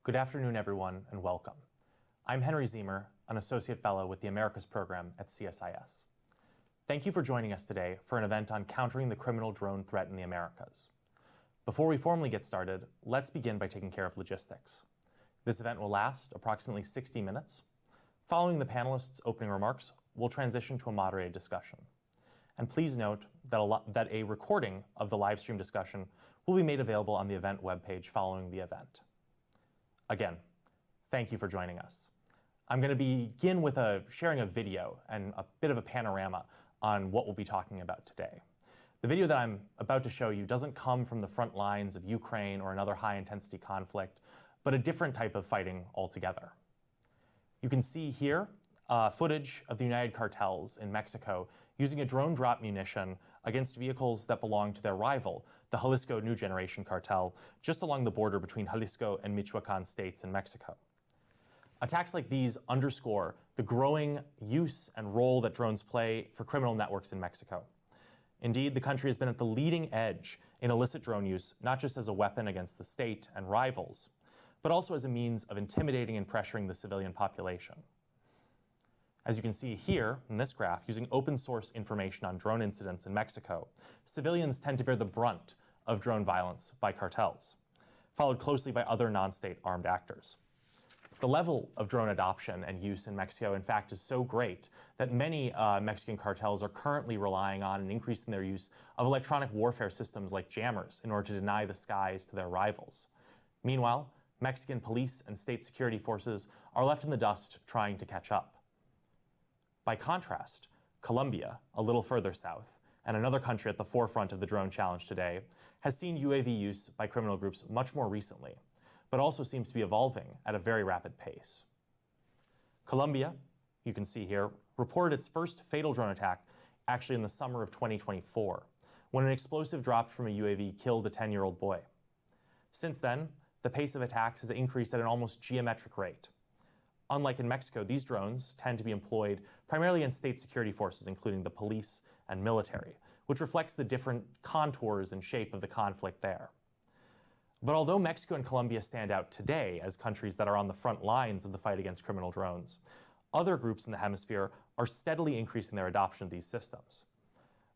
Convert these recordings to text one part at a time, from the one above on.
Good afternoon, everyone, and welcome. I'm Henry Zemer, an Associate Fellow with the Americas Program at CSIS. Thank you for joining us today for an event on countering the criminal drone threat in the Americas. Before we formally get started, let's begin by taking care of logistics. This event will last approximately 60 minutes. Following the panelists' opening remarks, we'll transition to a moderated discussion. And please note that a recording of the live stream discussion will be made available on the event webpage following the event. Again, thank you for joining us. I'm going to begin with sharing a video and a bit of a panorama on what we'll be talking about today. The video that I'm about to show you doesn't come from the front lines of Ukraine or another high-intensity conflict, but a different type of fighting altogether. You can see here footage of the United Cartels in Mexico using a drone drop munition against vehicles that belong to their rival, the Jalisco New Generation Cartel, just along the border between Jalisco and Michoacan states in Mexico. Attacks like these underscore the growing use and role that drones play for criminal networks in Mexico. Indeed, the country has been at the leading edge in illicit drone use, not just as a weapon against the state and rivals, but also as a means of intimidating and pressuring the civilian population. As you can see here in this graph, using open source information on drone incidents in Mexico, civilians tend to bear the brunt of drone violence by cartels, followed closely by other non-state armed actors. The level of drone adoption and use in Mexico, in fact, is so great that many Mexican cartels are currently relying on and increasing their use of electronic warfare systems like jammers in order to deny the skies to their rivals. Meanwhile, Mexican police and state security forces are left in the dust trying to catch up. By contrast, Colombia, a little further south, and another country at the forefront of the drone challenge today, has seen UAV use by criminal groups much more recently, but also seems to be evolving at a very rapid pace. Colombia, you can see here, reported its first fatal drone attack actually in the summer of 2024, when an explosive dropped from a UAV killed a 10-year-old boy. Since then, the pace of attacks has increased at an almost geometric rate. Unlike in Mexico, these drones tend to be employed primarily in state security forces, including the police and military, which reflects the different contours and shape of the conflict there. But although Mexico and Colombia stand out today as countries that are on the front lines of the fight against criminal drones, other groups in the hemisphere are steadily increasing their adoption of these systems.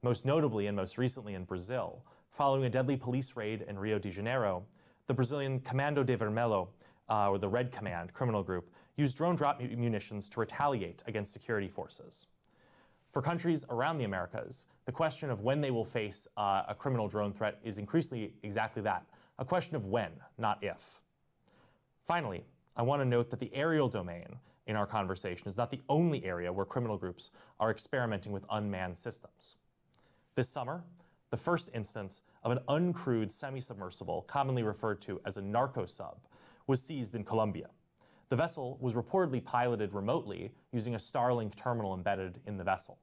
Most notably and most recently in Brazil, following a deadly police raid in Rio de Janeiro, the Brazilian Comando de Vermelho, or the Red Command criminal group, used drone drop munitions to retaliate against security forces. For countries around the Americas, the question of when they will face a criminal drone threat is increasingly exactly that, a question of when, not if. Finally, I want to note that the aerial domain in our conversation is not the only area where criminal groups are experimenting with unmanned systems. This summer, the first instance of an uncrewed semi-submersible, commonly referred to as a narco-sub, was seized in Colombia. The vessel was reportedly piloted remotely using a Starlink terminal embedded in the vessel.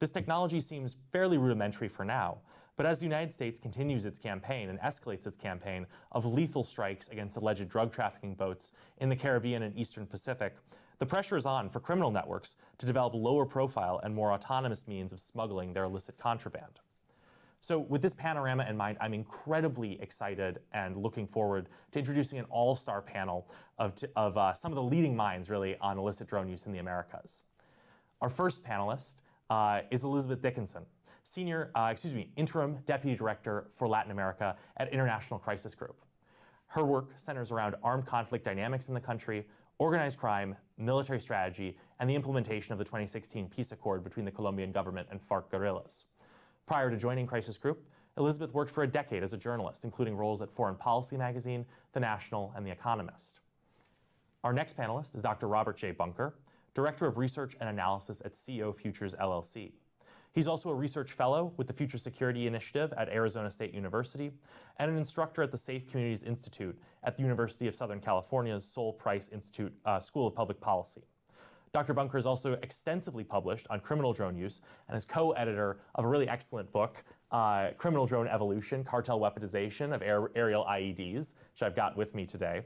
This technology seems fairly rudimentary for now, but as the United States continues its campaign and escalates its campaign of lethal strikes against alleged drug trafficking boats in the Caribbean and Eastern Pacific, the pressure is on for criminal networks to develop lower profile and more autonomous means of smuggling their illicit contraband. So with this panorama in mind, I'm incredibly excited and looking forward to introducing an all-star panel of some of the leading minds, really, on illicit drone use in the Americas. Our first panelist is Elizabeth Dickinson, Interim Deputy Director for Latin America at International Crisis Group. Her work centers around armed conflict dynamics in the country, organized crime, military strategy, and the implementation of the 2016 peace accord between the Colombian government and FARC guerrillas. Prior to joining Crisis Group, Elizabeth worked for a decade as a journalist, including roles at Foreign Policy Magazine, The National, and The Economist. Our next panelist is Dr. Robert J. Bunker, Director of Research and Analysis at CO Futures LLC. He's also a research fellow with the Future Security Initiative at Arizona State University and an instructor at the Safe Communities Institute at the University of Southern California's Sol Price Institute School of Public Policy. Dr. Bunker is also extensively published on criminal drone use and is co-editor of a really excellent book, Criminal Drone Evolution, Cartel Weaponization of Aerial IEDs, which I've got with me today.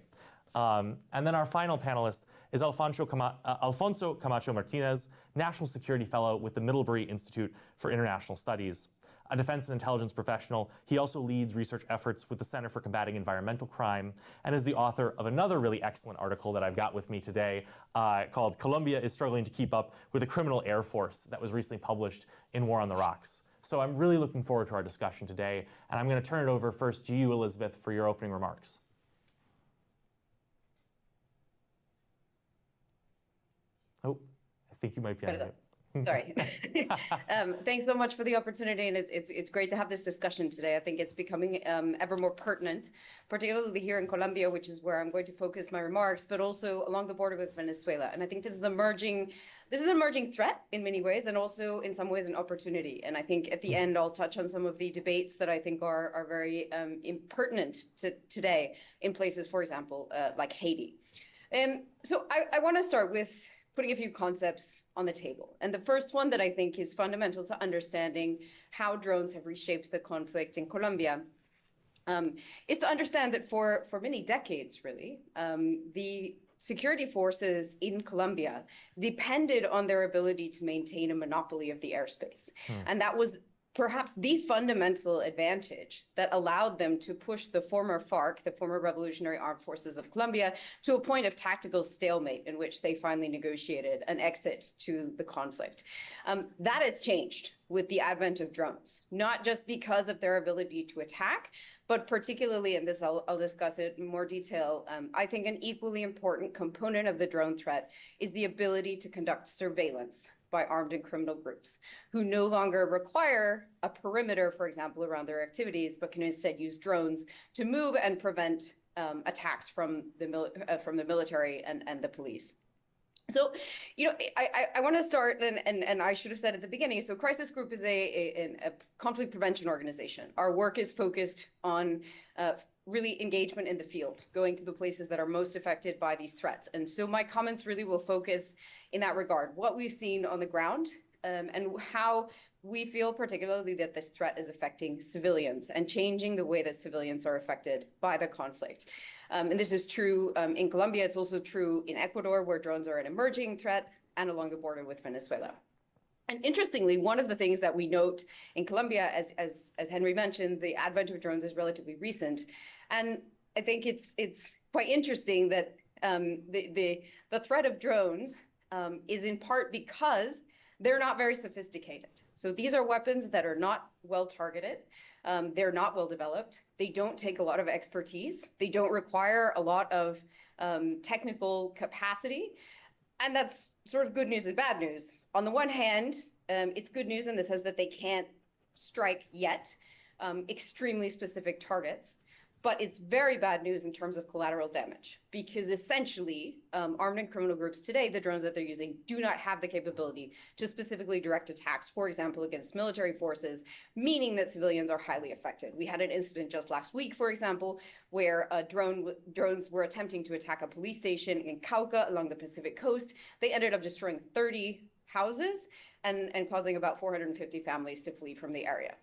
And then our final panelist is Alfonso Camacho-Martinez, National Security Fellow with the Middlebury Institute for International Studies. a defense and intelligence professional. He also leads research efforts with the Center for Combating Environmental Crime and is the author of another really excellent article that I've got with me today called "Colombia is Struggling to Keep Up with a Criminal Air Force" that was recently published in War on the Rocks. So I'm really looking forward to our discussion today, and I'm going to turn it over first to you, Elizabeth, for your opening remarks. Oh, I think you might be on mute. Sorry. Thanks so much for the opportunity, and it's great to have this discussion today. I think it's becoming ever more pertinent, particularly here in Colombia, which is where I'm going to focus my remarks, but also along the border with Venezuela. And I think this is an emerging threat in many ways, and also in some ways an opportunity. And I think at the end, I'll touch on some of the debates that I think are very pertinent to today in places, for example, like Haiti. So I want to start with putting a few concepts on the table. And the first one that I think is fundamental to understanding how drones have reshaped the conflict in Colombia is to understand that for many decades, really, the security forces in Colombia depended on their ability to maintain a monopoly of the airspace. And that was perhaps the fundamental advantage that allowed them to push the former FARC, the former Revolutionary Armed Forces of Colombia, to a point of tactical stalemate in which they finally negotiated an exit to the conflict. That has changed with the advent of drones, not just because of their ability to attack, but particularly, and this I'll discuss it in more detail, I think an equally important component of the drone threat is the ability to conduct surveillance by armed and criminal groups who no longer require a perimeter, for example, around their activities, but can instead use drones to move and prevent attacks from the military and the police. So, I want to start, and I should have said at the beginning, so Crisis Group is a conflict prevention organization. Our work is focused on really engagement in the field, going to the places that are most affected by these threats. And so my comments really will focus in that regard, what we've seen on the ground, and how we feel particularly that this threat is affecting civilians and changing the way that civilians are affected by the conflict. And this is true in Colombia. It's also true in Ecuador, where drones are an emerging threat, and along the border with Venezuela. And interestingly, one of the things that we note in Colombia, as Henry mentioned, the advent of drones is relatively recent. And I think it's quite interesting that the threat of drones is in part because they're not very sophisticated. So these are weapons that are not well targeted. They're not well developed. They don't take a lot of expertise. They don't require a lot of technical capacity. And that's sort of good news and bad news. On the one hand, it's good news in the sense that they can't strike yet extremely specific targets. But it's very bad news in terms of collateral damage, because essentially armed and criminal groups today, the drones that they're using, do not have the capability to specifically direct attacks, for example, against military forces, meaning that civilians are highly affected. We had an incident just last week, for example, where drones were attempting to attack a police station in Cauca along the Pacific coast. They ended up destroying 30 houses and causing about 450 families to flee from the area.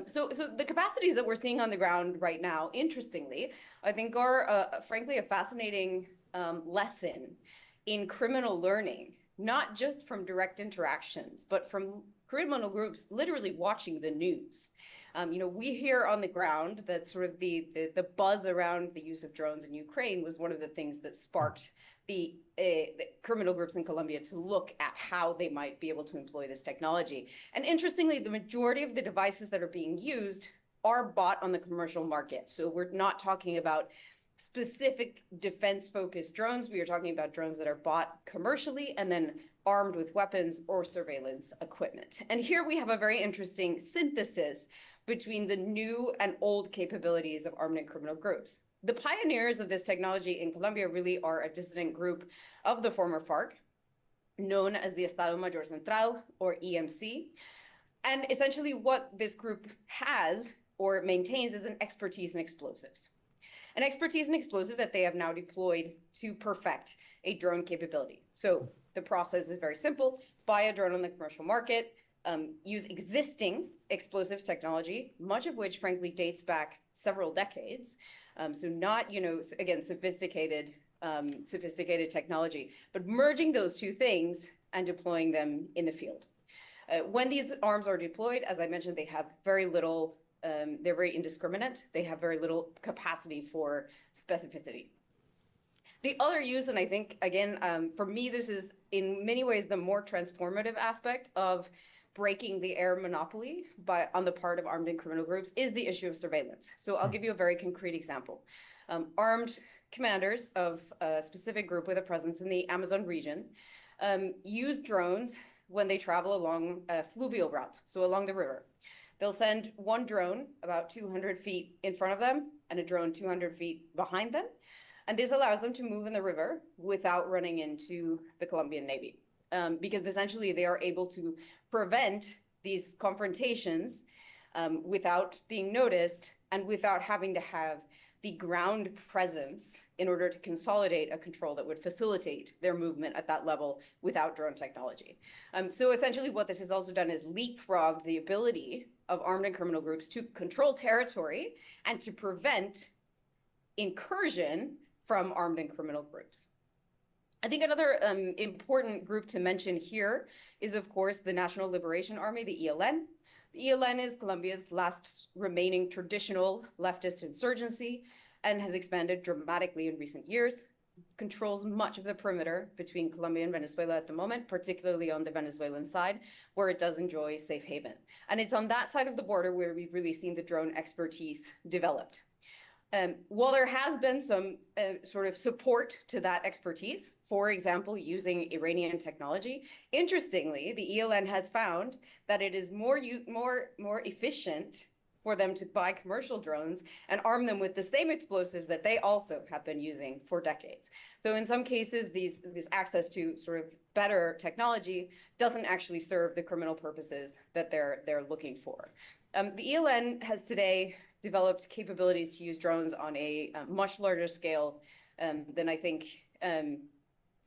So the capacities that we're seeing on the ground right now, interestingly, I think are frankly a fascinating lesson in criminal learning, not just from direct interactions, but from criminal groups literally watching the news. We hear on the ground that sort of the buzz around the use of drones in Ukraine was one of the things that sparked the criminal groups in Colombia to look at how they might be able to employ this technology. And interestingly, the majority of the devices that are being used are bought on the commercial market. So we're not talking about specific defense-focused drones. We are talking about drones that are bought commercially and then armed with weapons or surveillance equipment. And here we have a very interesting synthesis between the new and old capabilities of armed and criminal groups. The pioneers of this technology in Colombia really are a dissident group of the former FARC, known as the Estado Mayor Central, or EMC. And essentially what this group has or maintains is an expertise in explosives. An expertise in explosive that they have now deployed to perfect a drone capability. So the process is very simple. Buy a drone on the commercial market, use existing explosives technology, much of which frankly dates back several decades. So not, again, sophisticated technology, but merging those two things and deploying them in the field. When these arms are deployed, as I mentioned, they have very little, they're very indiscriminate. They have very little capacity for specificity. The other use, and I think, again, for me, this is in many ways the more transformative aspect of breaking the air monopoly on the part of armed and criminal groups, is the issue of surveillance. So I'll give you a very concrete example. Armed commanders of a specific group with a presence in the Amazon region use drones when they travel along a fluvial route, so along the river. They'll send one drone about 200 feet in front of them and a drone 200 feet behind them. And this allows them to move in the river without running into the Colombian Navy. Because essentially they are able to prevent these confrontations without being noticed and without having to have the ground presence in order to consolidate a control that would facilitate their movement at that level without drone technology. So essentially what this has also done is leapfrogged the ability of armed and criminal groups to control territory and to prevent incursion from armed and criminal groups. I think another important group to mention here is, of course, the National Liberation Army, the ELN. The ELN is Colombia's last remaining traditional leftist insurgency and has expanded dramatically in recent years, controls much of the perimeter between Colombia and Venezuela at the moment, particularly on the Venezuelan side, where it does enjoy safe haven. And it's on that side of the border where we've really seen the drone expertise developed. While there has been some sort of support to that expertise, for example, using Iranian technology, interestingly, the ELN has found that it is more efficient for them to buy commercial drones and arm them with the same explosives that they also have been using for decades. So in some cases, this access to sort of better technology doesn't actually serve the criminal purposes that they're looking for. The ELN has today developed capabilities to use drones on a much larger scale than I think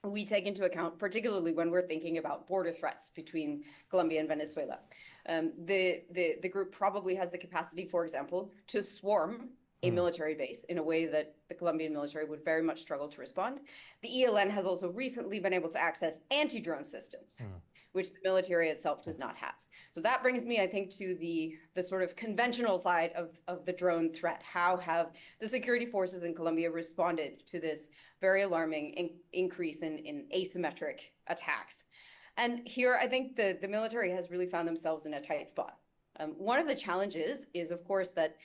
we take into account, particularly when we're thinking about border threats between Colombia and Venezuela. The group probably has the capacity, for example, to swarm a military base in a way that the Colombian military would very much struggle to respond. The ELN has also recently been able to access anti-drone systems, which the military itself does not have. So that brings me, I think, to the sort of conventional side of the drone threat. How have the security forces in Colombia responded to this very alarming increase in asymmetric attacks? And here, I think the military has really found themselves in a tight spot. One of the challenges is, of course, that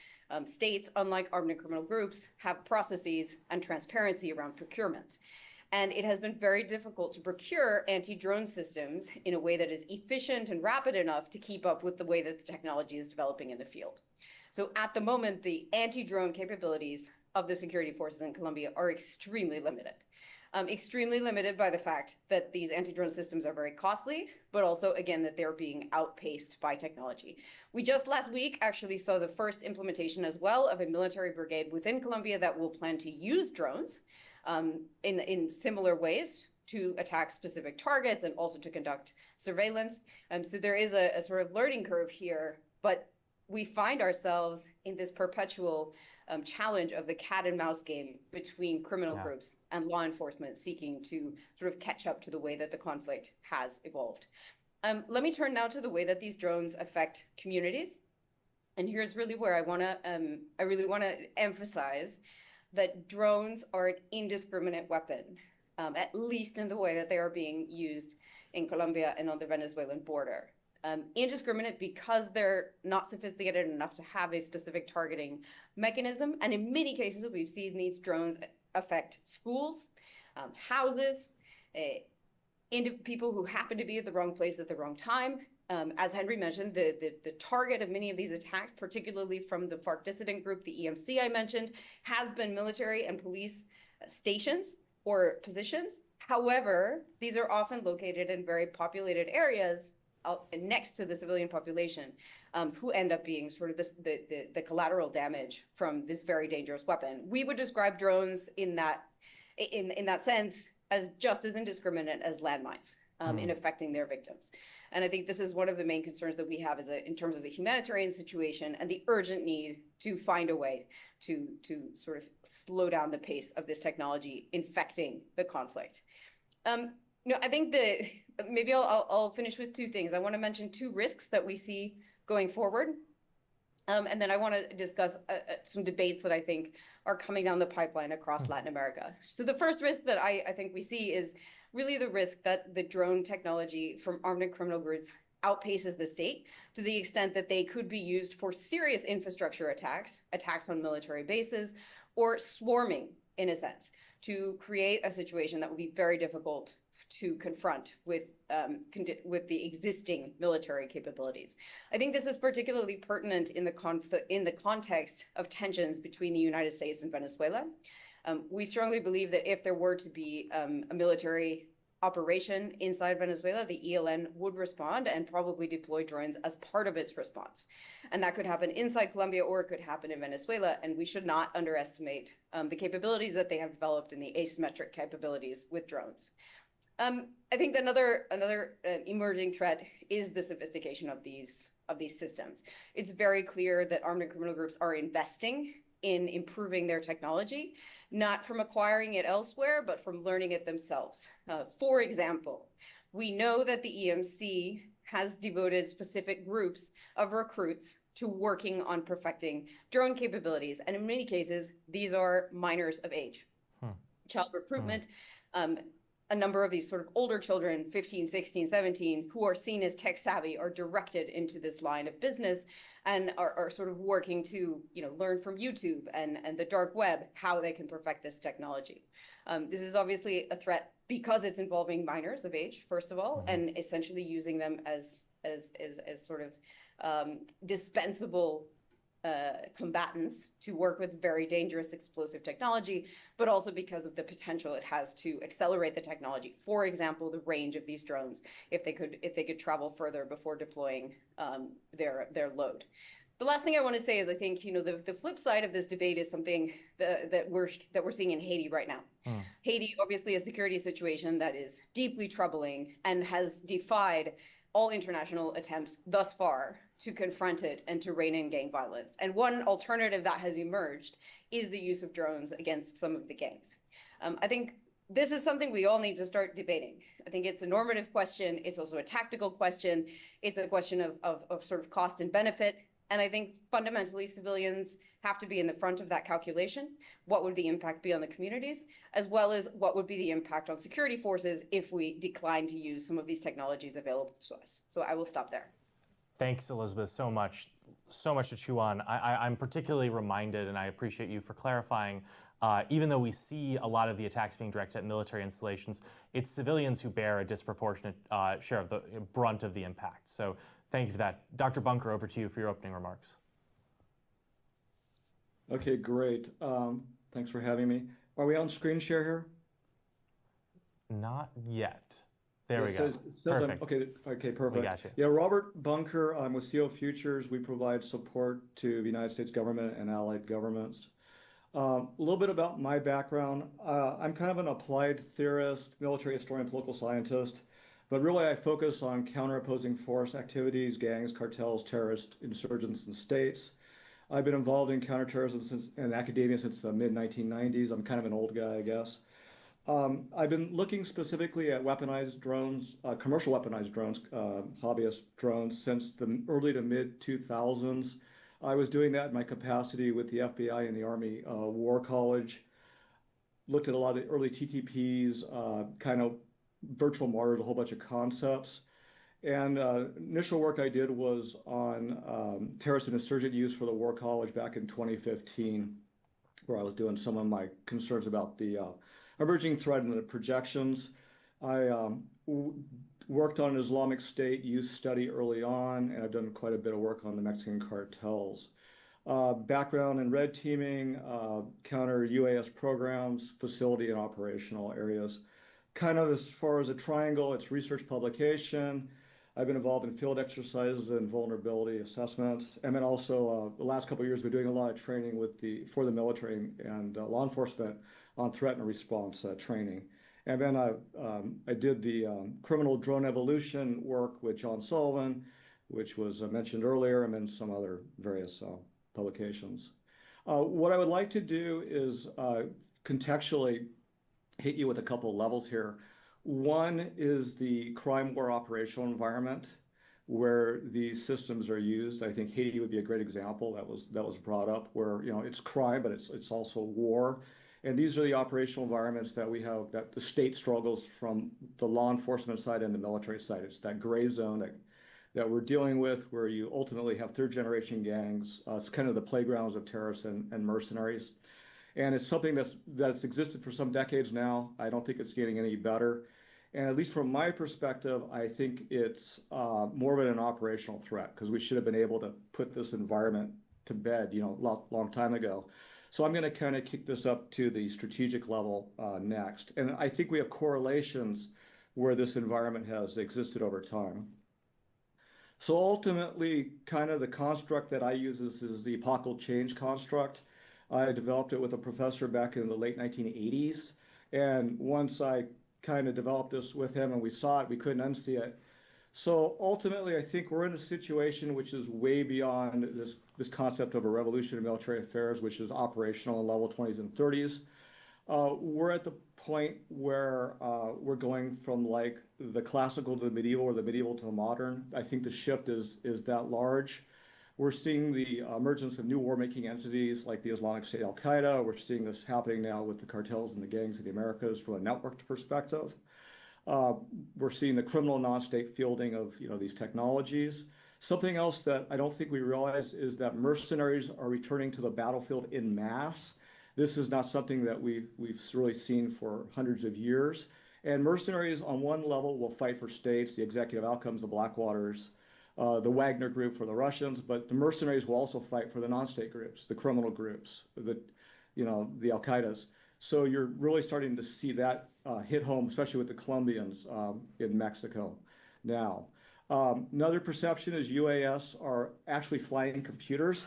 states, unlike armed and criminal groups, have processes and transparency around procurement. And it has been very difficult to procure anti-drone systems in a way that is efficient and rapid enough to keep up with the way that the technology is developing in the field. So at the moment, the anti-drone capabilities of the security forces in Colombia are extremely limited. Extremely limited by the fact that these anti-drone systems are very costly, but also, again, that they're being outpaced by technology. We just last week actually saw the first implementation as well of a military brigade within Colombia that will plan to use drones in similar ways to attack specific targets and also to conduct surveillance. So there is a sort of learning curve here, but we find ourselves in this perpetual challenge of the cat and mouse game between criminal groups and law enforcement seeking to sort of catch up to the way that the conflict has evolved. Let me turn now to the way that these drones affect communities. And here's really where I really want to emphasize that drones are an indiscriminate weapon, at least in the way that they are being used in Colombia and on the Venezuelan border. Indiscriminate because they're not sophisticated enough to have a specific targeting mechanism. And in many cases, we've seen these drones affect schools, houses, people who happen to be at the wrong place at the wrong time. As Henry mentioned, the target of many of these attacks, particularly from the FARC dissident group, the EMC I mentioned, has been military and police stations or positions. However, these are often located in very populated areas next to the civilian population, who end up being sort of the collateral damage from this very dangerous weapon. We would describe drones in that sense as just as indiscriminate as landmines in affecting their victims. And I think this is one of the main concerns that we have in terms of the humanitarian situation and the urgent need to find a way to sort of slow down the pace of this technology infecting the conflict. No, I think maybe I'll finish with two things. I want to mention two risks that we see going forward. And then I want to discuss some debates that I think are coming down the pipeline across Latin America. So the first risk that I think we see is really the risk that the drone technology from armed and criminal groups outpaces the state to the extent that they could be used for serious infrastructure attacks, attacks on military bases, or swarming, in a sense, to create a situation that would be very difficult to confront with the existing military capabilities. I think this is particularly pertinent in the context of tensions between the United States and Venezuela. We strongly believe that if there were to be a military operation inside Venezuela, the ELN would respond and probably deploy drones as part of its response. And that could happen inside Colombia or it could happen in Venezuela. And we should not underestimate the capabilities that they have developed and the asymmetric capabilities with drones. I think another emerging threat is the sophistication of these systems. It's very clear that armed and criminal groups are investing in improving their technology, not from acquiring it elsewhere, but from learning it themselves. For example, we know that the EMC has devoted specific groups of recruits to working on perfecting drone capabilities. And in many cases, these are minors of age. Child recruitment, a number of these sort of older children, 15, 16, 17, who are seen as tech savvy are directed into this line of business and are sort of working to, learn from YouTube and the dark web how they can perfect this technology. This is obviously a threat because it's involving minors of age, first of all, and essentially using them as sort of dispensable combatants to work with very dangerous explosive technology, but also because of the potential it has to accelerate the technology. For example, the range of these drones, if they could travel further before deploying their load. The last thing I want to say is I think the flip side of this debate is something that we're seeing in Haiti right now. Haiti, obviously, a security situation that is deeply troubling and has defied all international attempts thus far to confront it and to rein in gang violence. And one alternative that has emerged is the use of drones against some of the gangs. I think this is something we all need to start debating. I think it's a normative question. It's also a tactical question. It's a question of sort of cost and benefit. And I think fundamentally civilians have to be in the front of that calculation. What would the impact be on the communities, as well as what would be the impact on security forces if we decline to use some of these technologies available to us? So I will stop there. Thanks, Elizabeth, so much to chew on. I'm particularly reminded, and I appreciate you for clarifying, even though we see a lot of the attacks being directed at military installations, it's civilians who bear a disproportionate share of the brunt of the impact. So thank you for that. Dr. Bunker, over to you for your opening remarks. Okay, great. Thanks for having me. Are we on screen share here? Not yet. There we go. Perfect. Okay, perfect. We got you. Yeah, Robert Bunker. I'm with CO Futures. We provide support to the United States government and allied governments. A little bit about my background. I'm kind of an applied theorist, military historian, political scientist, but really I focus on counter-opposing force activities, gangs, cartels, terrorists, insurgents, and states. I've been involved in counterterrorism in academia since the mid-1990s. I'm kind of an old guy, I guess. I've been looking specifically at weaponized drones, commercial weaponized drones, hobbyist drones, since the early to mid-2000s. I was doing that in my capacity with the FBI and the Army War College. Looked at a lot of the early TTPs, kind of virtual martyrs, a whole bunch of concepts. And initial work I did was on terrorist and insurgent use for the War College back in 2015, where I was doing some of my concerns about the emerging threat and the projections. I worked on Islamic State youth study early on, and I've done quite a bit of work on the Mexican cartels. Background in red teaming, counter UAS programs, facility and operational areas. Kind of as far as a triangle, it's research publication. I've been involved in field exercises and vulnerability assessments. And then also the last couple of years, we're doing a lot of training for the military and law enforcement on threat and response training. And then I did the criminal drone evolution work with John Sullivan, which was mentioned earlier, and then some other various publications. What I would like to do is contextually hit you with a couple of levels here. One is the crime war operational environment where these systems are used. I think Haiti would be a great example that was brought up where, it's crime, but it's also war. And these are the operational environments that we have that the state struggles from the law enforcement side and the military side. It's that gray zone that we're dealing with where you ultimately have third generation gangs. It's kind of the playgrounds of terrorists and mercenaries. And it's something that's existed for some decades now. I don't think it's getting any better. And at least from my perspective, I think it's more of an operational threat because we should have been able to put this environment to bed, long time ago. So I'm going to kind of kick this up to the strategic level next. And I think we have correlations where this environment has existed over time. So ultimately, kind of the construct that I use is the epochal change construct. I developed it with a professor back in the late 1980s. And once I kind of developed this with him and we saw it, we couldn't unsee it. So ultimately, I think we're in a situation which is way beyond this concept of a revolution in military affairs, which is operational in level 20s and 30s. We're at the point where we're going from like the classical to the medieval or the medieval to the modern. I think the shift is that large. We're seeing the emergence of new war-making entities like the Islamic State, Al-Qaeda. We're seeing this happening now with the cartels and the gangs of the Americas from a networked perspective. We're seeing the criminal non-state fielding of these technologies. Something else that I don't think we realize is that mercenaries are returning to the battlefield in mass. This is not something that we've really seen for hundreds of years. And mercenaries on one level will fight for states, the executive outcomes, the Blackwaters, the Wagner group for the Russians, but the mercenaries will also fight for the non-state groups, the criminal groups, the Al-Qaedas. So you're really starting to see that hit home, especially with the Colombians in Mexico now. Another perception is UAS are actually flying computers.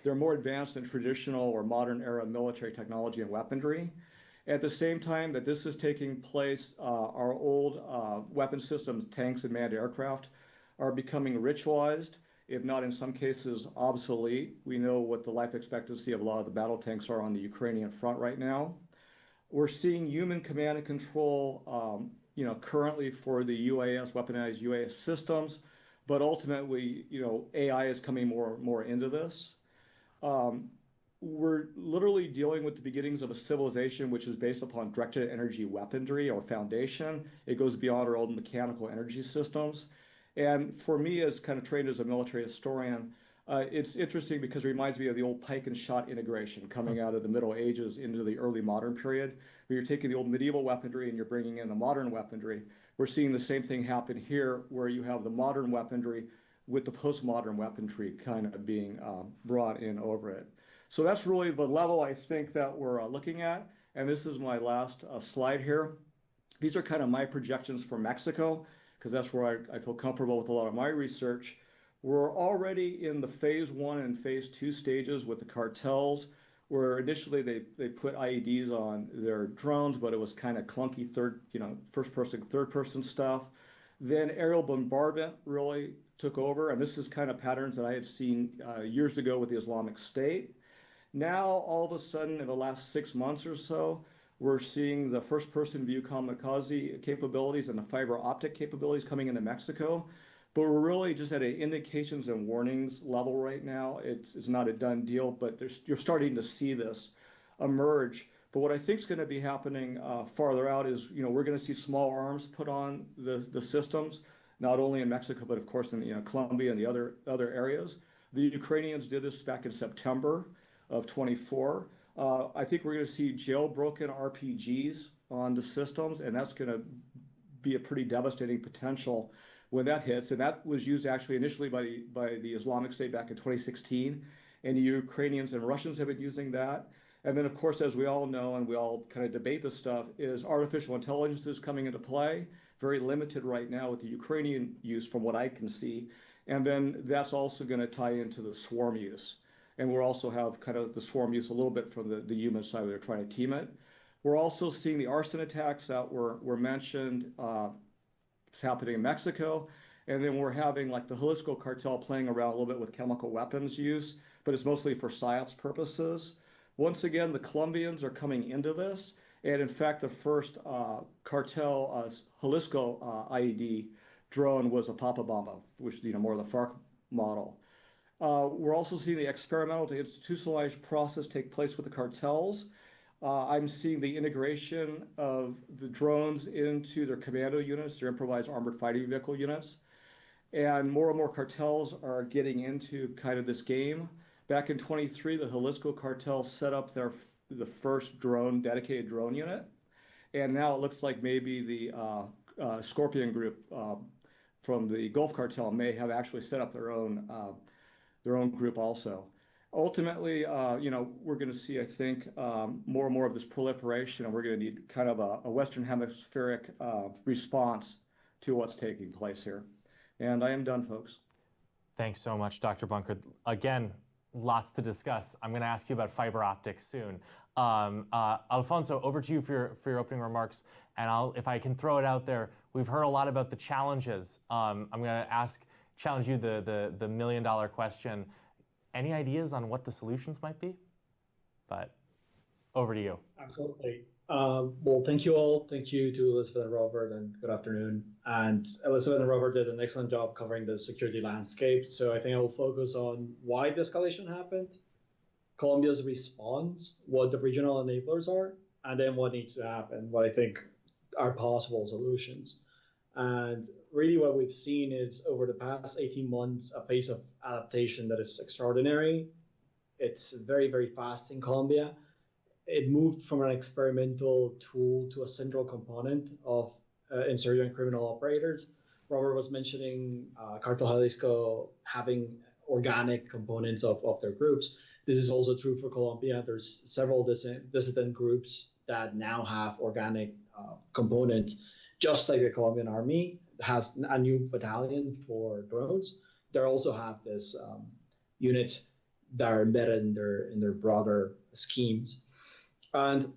They're more advanced than traditional or modern era military technology and weaponry. At the same time that this is taking place, our old weapon systems, tanks and manned aircraft, are becoming ritualized, if not in some cases obsolete. We know what the life expectancy of a lot of the battle tanks are on the Ukrainian front right now. We're seeing human command and control, currently for the UAS, weaponized UAS systems, but ultimately, AI is coming more into this. We're literally dealing with the beginnings of a civilization which is based upon directed energy weaponry or foundation. It goes beyond our old mechanical energy systems. And for me, as kind of trained as a military historian, it's interesting because it reminds me of the old pike and shot integration coming out of the Middle Ages into the early modern period, where you're taking the old medieval weaponry and you're bringing in the modern weaponry. We're seeing the same thing happen here, where you have the modern weaponry with the postmodern weaponry kind of being brought in over it. So that's really the level I think that we're looking at. And this is my last slide here. These are kind of my projections for Mexico, because that's where I feel comfortable with a lot of my research. We're already in the phase 1 and phase 2 stages with the cartels, where initially they put IEDs on their drones, but it was kind of clunky first person, third person stuff. Then aerial bombardment really took over, and this is kind of patterns that I had seen years ago with the Islamic State. Now, all of a sudden, in the last 6 months or so, we're seeing the first person view kamikaze capabilities and the fiber optic capabilities coming into Mexico. But we're really just at an indications and warnings level right now. It's not a done deal, but you're starting to see this emerge. But what I think is going to be happening farther out is, we're going to see small arms put on the systems, not only in Mexico, but of course in Colombia and the other areas. The Ukrainians did this back in September of 24. I think we're going to see jailbroken RPGs on the systems, and that's going to be a pretty devastating potential when that hits. And that was used actually initially by the Islamic State back in 2016, and the Ukrainians and Russians have been using that. And then, of course, as we all know, and we all kind of debate this stuff, is artificial intelligence is coming into play. Very limited right now with the Ukrainian use from what I can see. And then that's also going to tie into the swarm use. And we'll also have kind of the swarm use a little bit from the human side where they're trying to team it. We're also seeing the arson attacks that were mentioned. It's happening in Mexico. And then we're having like the Jalisco cartel playing around a little bit with chemical weapons use, but it's mostly for PSYOPs purposes. Once again, the Colombians are coming into this, And in fact, the first cartel Jalisco IED drone was a Papa Bamba, which is more of the FARC model. We're also seeing the experimental to institutionalized process take place with the cartels. I'm seeing the integration of the drones into their commando units, their improvised armored fighting vehicle units. And more cartels are getting into kind of this game. Back in 23, the Jalisco cartel set up the first dedicated drone unit. And now it looks like maybe the Scorpion group from the Gulf cartel may have actually set up their own group also. Ultimately, we're going to see, I think, more and more of this proliferation, and we're going to need kind of a Western Hemispheric response to what's taking place here. And I am done, folks. Thanks so much, Dr. Bunker. Again, lots to discuss. I'm going to ask you about fiber optics soon. Alfonso, over to you for your opening remarks. And if I can throw it out there, we've heard a lot about the challenges. I'm going to challenge you the million-dollar question. Any ideas on what the solutions might be? But over to you. Absolutely. Well, thank you all. Thank you to Elizabeth and Robert, and good afternoon. And Elizabeth and Robert did an excellent job covering the security landscape. So I think I will focus on why the escalation happened, Colombia's response, what the regional enablers are, and then what needs to happen, what I think are possible solutions. And really what we've seen is over the past 18 months, a pace of adaptation that is extraordinary. It's very, very fast in Colombia. It moved from an experimental tool to a central component of insurgent criminal operators. Robert was mentioning Cartel Jalisco having organic components of their groups. This is also true for Colombia. There's several dissident groups that now have organic components, just like the Colombian army has a new battalion for drones. They also have this units that are embedded in their broader schemes. And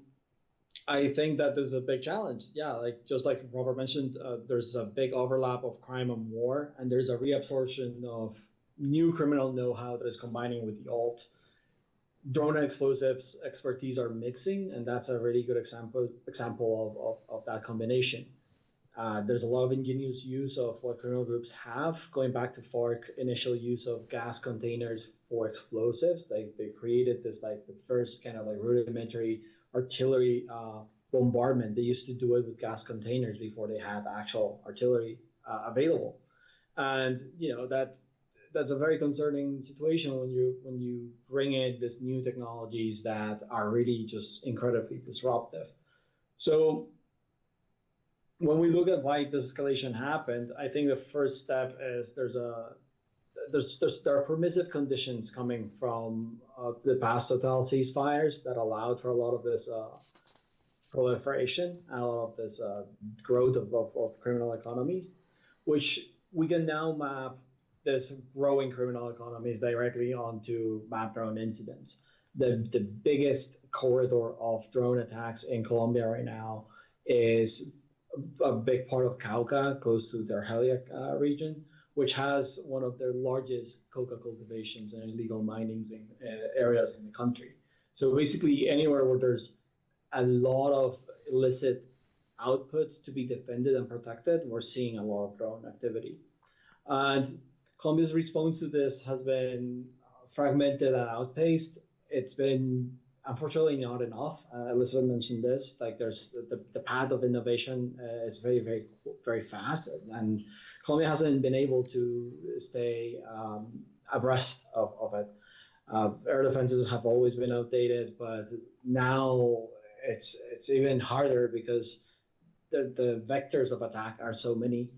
I think that this is a big challenge. Yeah, just like Robert mentioned, there's a big overlap of crime and war, and there's a reabsorption of new criminal know-how that is combining with the old. Drone and explosives expertise are mixing, and that's a really good example of that combination. There's a lot of ingenious use of what criminal groups have, going back to FARC initial use of gas containers for explosives. They created this the first kind of rudimentary artillery bombardment. They used to do it with gas containers before they had actual artillery available. And that's a very concerning situation when you bring in these new technologies that are really just incredibly disruptive. So when we look at why this escalation happened, I think the first step is there are permissive conditions coming from the past Total ceasefires that allowed for a lot of this proliferation, a lot of this growth of criminal economies, which we can now map this growing criminal economies directly onto map drone incidents. The biggest corridor of drone attacks in Colombia right now is a big part of Cauca, close to the Argelia region, which has one of the largest coca cultivations and illegal mining areas in the country. So basically anywhere where there's a lot of illicit output to be defended and protected, we're seeing a lot of drone activity. And Colombia's response to this has been fragmented and outpaced. It's been unfortunately not enough. Elizabeth mentioned this, there's the path of innovation is very, very, very fast, and Colombia hasn't been able to stay abreast of it. Air defenses have always been outdated, but now it's even harder because the vectors of attack are so many.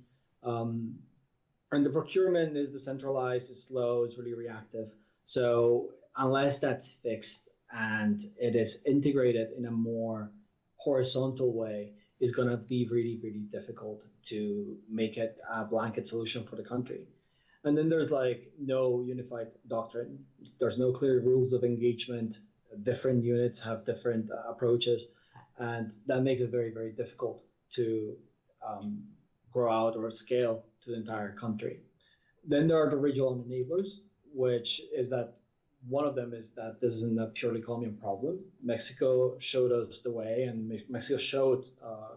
And the procurement is decentralized, it's slow, it's really reactive. So unless that's fixed and it is integrated in a more horizontal way, it's going to be really, really difficult to make it a blanket solution for the country. And then there's no unified doctrine. There's no clear rules of engagement. Different units have different approaches, and that makes it very, very difficult to grow out or scale to the entire country. Then there are the regional enablers, which is that one of them is that this isn't a purely Colombian problem. Mexico showed us the way, and Mexico showed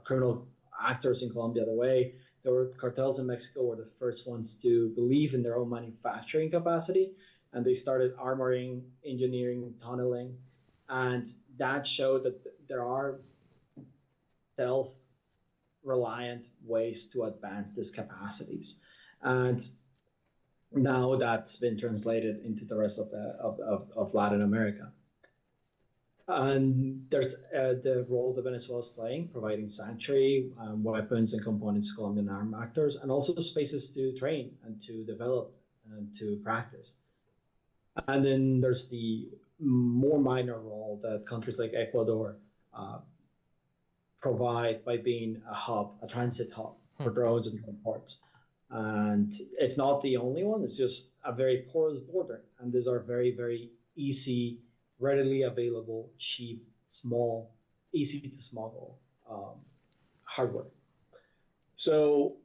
criminal actors in Colombia the way. There were cartels in Mexico were the first ones to believe in their own manufacturing capacity, and they started armoring, engineering, tunneling, and that showed that there are self-reliant ways to advance these capacities. And now that's been translated into the rest of Latin America. And there's the role that Venezuela is playing, providing sanctuary, weapons and components to Colombian armed actors, and also spaces to train and to develop and to practice. And then there's the more minor role that countries like Ecuador provide by being a hub, a transit hub for drones and different parts. And it's not the only one, it's just a very porous border. And these are very, very easy, readily available, cheap, small, easy to smuggle hardware. So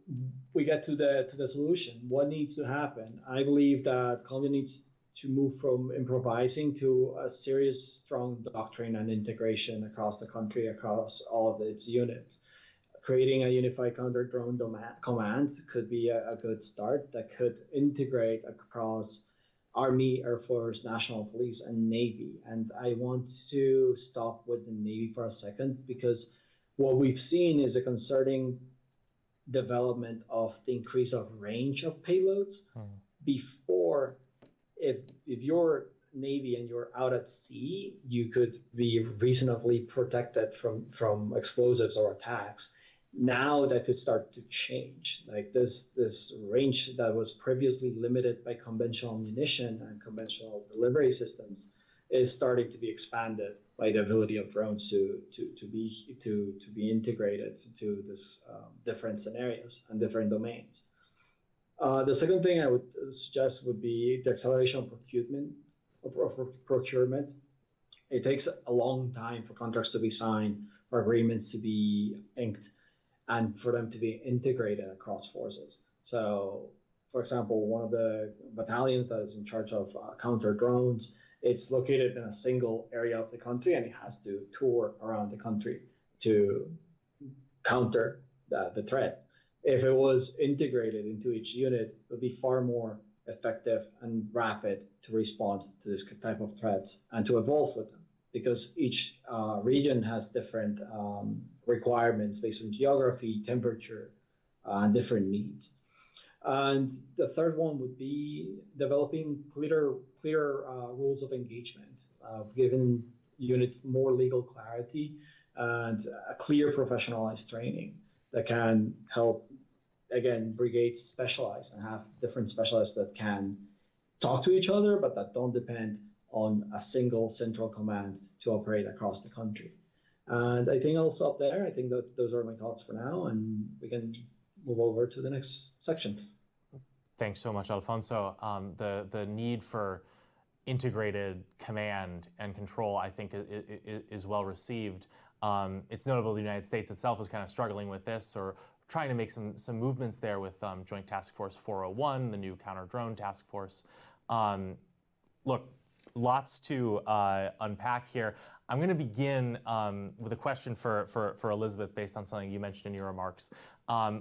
we get to the solution. What needs to happen? I believe that Colombia needs to move from improvising to a serious, strong doctrine and integration across the country, across all of its units. Creating a unified counter-drone command could be a good start that could integrate across Army, Air Force, National Police, and Navy. And I want to stop with the Navy for a second, because what we've seen is a concerning development of the increase of range of payloads. Before, if you're Navy and you're out at sea, you could be reasonably protected from explosives or attacks. Now that could start to change. Like this range that was previously limited by conventional ammunition and conventional delivery systems is starting to be expanded by the ability of drones to be integrated to this different scenarios and different domains. The second thing I would suggest would be the acceleration of procurement. It takes a long time for contracts to be signed, for agreements to be inked, and for them to be integrated across forces. So, for example, one of the battalions that is in charge of counter drones, it's located in a single area of the country, and it has to tour around the country to counter the threat. If it was integrated into each unit, it would be far more effective and rapid to respond to this type of threats and to evolve with them, because each region has different requirements based on geography, temperature, and different needs. And the third one would be developing clear rules of engagement, giving units more legal clarity and a clear professionalized training that can help, again, brigades specialize and have different specialists that can talk to each other, but that don't depend on a single central command to operate across the country. And I think I'll stop there. I think that those are my thoughts for now, and we can move over to the next section. Thanks so much, Alfonso. The need for integrated command and control, I think, is well received. It's notable the United States itself is kind of struggling with this, or trying to make some movements there with Joint Task Force 401, the new counter-drone task force. Look, lots to unpack here. I'm going to begin with a question for Elizabeth based on something you mentioned in your remarks,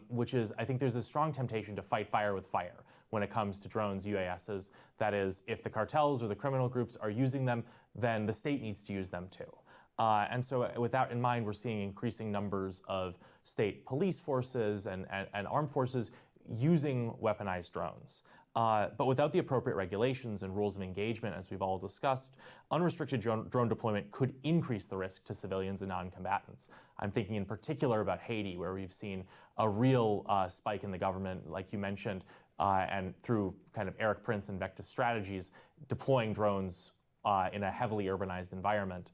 which is, I think there's a strong temptation to fight fire with fire when it comes to drones, UASs. That is, if the cartels or the criminal groups are using them, then the state needs to use them too. And so with that in mind, we're seeing increasing numbers of state police forces and armed forces using weaponized drones. But without the appropriate regulations and rules of engagement, as we've all discussed, unrestricted drone deployment could increase the risk to civilians and non-combatants. I'm thinking in particular about Haiti, where we've seen a real spike in the government, like you mentioned, and through kind of Eric Prince and Vectis strategies, deploying drones in a heavily urbanized environment.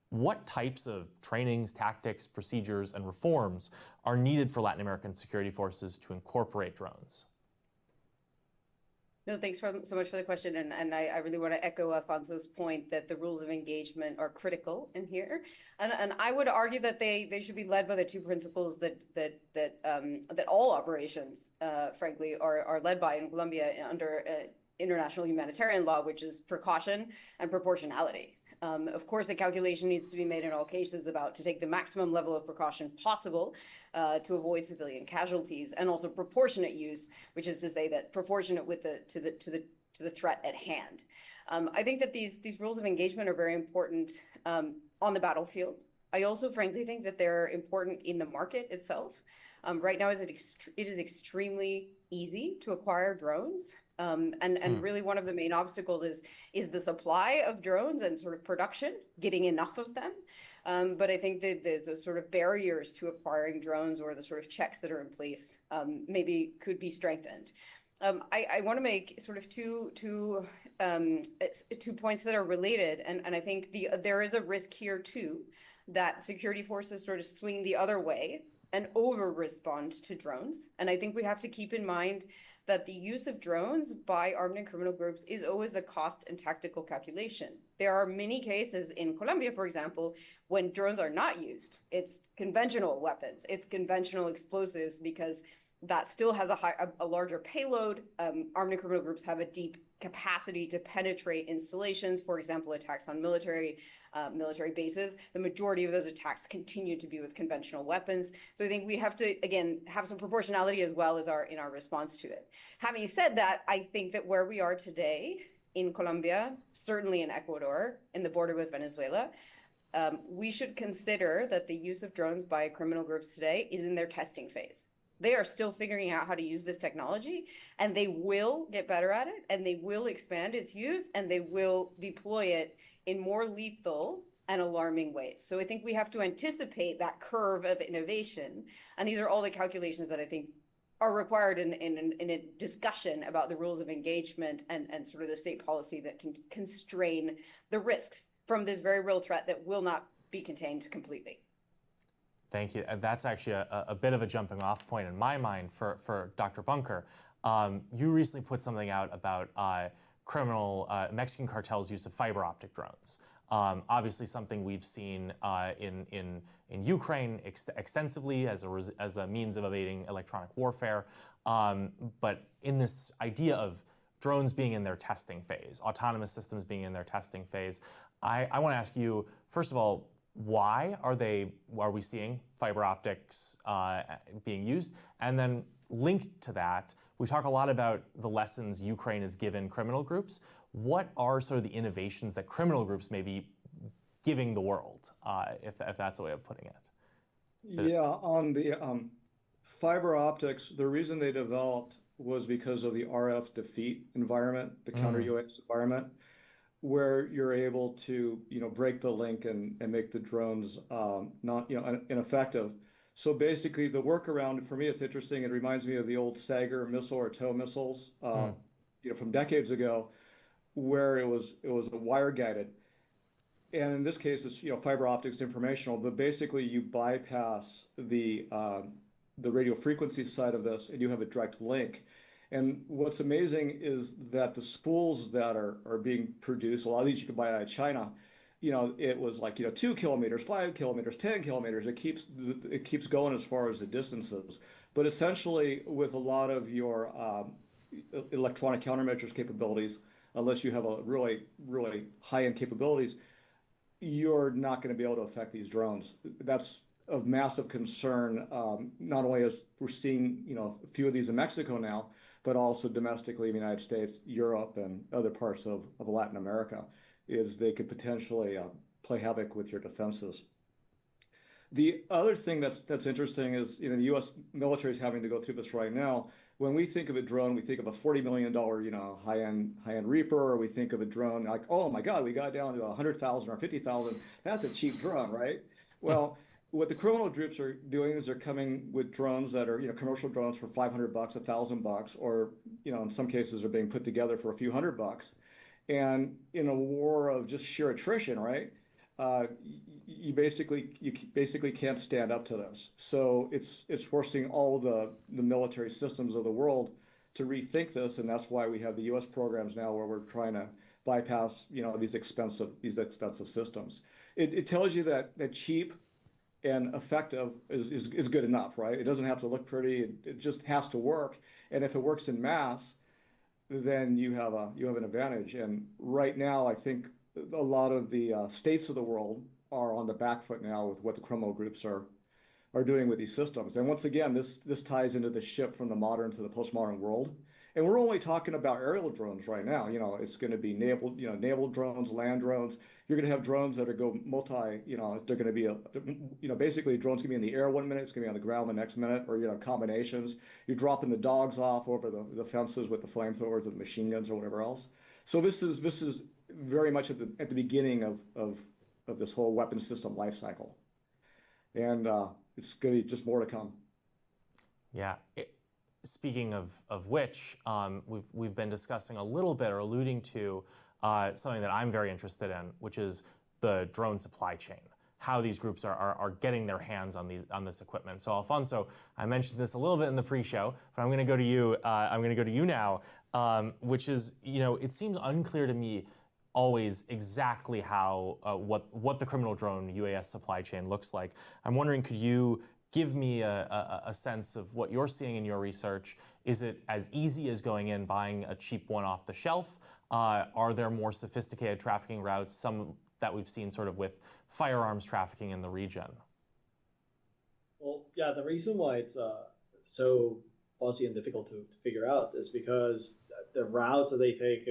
What types of trainings, tactics, procedures, and reforms are needed for Latin American security forces to incorporate drones? No, thanks so much for the question. And I really want to echo Alfonso's point that the rules of engagement are critical in here. And I would argue that they should be led by the two principles that all operations, frankly, are led by in Colombia under international humanitarian law, which is precaution and proportionality. Of course, the calculation needs to be made in all cases to take the maximum level of precaution possible to avoid civilian casualties, and also proportionate use, which is to say that proportionate to the threat at hand. I think that these rules of engagement are very important on the battlefield. I also frankly think that they're important in the market itself. Right now, it is extremely easy to acquire drones. Really one of the main obstacles is the supply of drones and sort of production, getting enough of them. But I think that the sort of barriers to acquiring drones, or the sort of checks that are in place, maybe could be strengthened. I want to make sort of two points that are related, and I think there is a risk here too, that security forces sort of swing the other way and over-respond to drones. And I think we have to keep in mind that the use of drones by armed and criminal groups is always a cost and tactical calculation. There are many cases in Colombia, for example, when drones are not used. It's conventional weapons, it's conventional explosives, because that still has a larger payload. Armed and criminal groups have a deep capacity to penetrate installations, for example, attacks on military bases. The majority of those attacks continue to be with conventional weapons. So I think we have to, again, have some proportionality as well as in our response to it. Having said that, I think that where we are today in Colombia, certainly in Ecuador, in the border with Venezuela, we should consider that the use of drones by criminal groups today is in their testing phase. They are still figuring out how to use this technology, and they will get better at it, and they will expand its use, and they will deploy it in more lethal and alarming ways. So I think we have to anticipate that curve of innovation. And these are all the calculations that I think are required in a discussion about the rules of engagement and sort of the state policy that can constrain the risks from this very real threat that will not be contained completely. Thank you. That's actually a bit of a jumping off point in my mind for Dr. Bunker. You recently put something out about Mexican cartels' use of fiber optic drones. Obviously something we've seen in Ukraine extensively as a means of evading electronic warfare. But in this idea of drones being in their testing phase, autonomous systems being in their testing phase, I want to ask you, first of all, why are we seeing fiber optics being used? And then linked to that, we talk a lot about the lessons Ukraine has given criminal groups. What are sort of the innovations that criminal groups may be giving the world, if that's a way of putting it? Yeah, on the fiber optics, the reason they developed was because of the RF defeat environment, the counter-UAS environment, where you're able to, break the link and make the drones not, ineffective. So basically, the workaround, for me, it's interesting. It reminds me of the old Sager missile or TOW missiles, from decades ago, where it was a wire guided. And in this case, it's fiber optics informational, but basically you bypass the radio frequency side of this, and you have a direct link. And what's amazing is that the spools that are being produced, a lot of these you can buy out of China, it was like 2 kilometers, 5 kilometers, 10 kilometers. It keeps going as far as the distances. But essentially, with a lot of your electronic countermeasures capabilities, unless you have a really, really high-end capabilities, you're not going to be able to affect these drones. That's of massive concern, not only as we're seeing a few of these in Mexico now, but also domestically in the United States, Europe, and other parts of Latin America, is they could potentially play havoc with your defenses. The other thing that's interesting is, the U.S. military is having to go through this right now. When we think of a drone, we think of a $40 million, high-end Reaper, or we think of a drone like, oh my God, we got down to 100,000 or 50,000. That's a cheap drone, right? Well, what the criminal groups are doing is they're coming with drones that are, commercial drones for $500, $1,000, or, in some cases are being put together for a few $100. And in a war of just sheer attrition, right? You basically can't stand up to this. So it's forcing all the military systems of the world to rethink this, and that's why we have the U.S. programs now where we're trying to bypass these expensive systems. It tells you that cheap and effective is good enough, right? It doesn't have to look pretty. It just has to work. And if it works in mass, then you have an advantage. And right now, I think a lot of the states of the world are on the back foot now with what the criminal groups are doing with these systems. And once again, this ties into the shift from the modern to the postmodern world. And we're only talking about aerial drones right now. It's going to be naval drones, land drones. You're going to have drones that are go multi, they're going to be, basically drones can be in the air 1 minute, it's going to be on the ground the next minute, or, combinations. You're dropping the dogs off over the fences with the flamethrowers and the machine guns or whatever else. So this is very much at the beginning of this whole weapon system life cycle. And it's going to be just more to come. Yeah. Speaking of which, we've been discussing a little bit or alluding to something that I'm very interested in, which is the drone supply chain. How these groups are getting their hands on this equipment. So Alfonso, I mentioned this a little bit in the pre-show, but I'm going to go to you. I'm going to go to you now, which is, it seems unclear to me always exactly how what the criminal drone UAS supply chain looks like. I'm wondering, could you give me a sense of what you're seeing in your research? Is it as easy as going in, buying a cheap one off the shelf? Are there more sophisticated trafficking routes, some that we've seen sort of with firearms trafficking in the region? Well, yeah, the reason why it's so fuzzy and difficult to figure out is because the routes that they take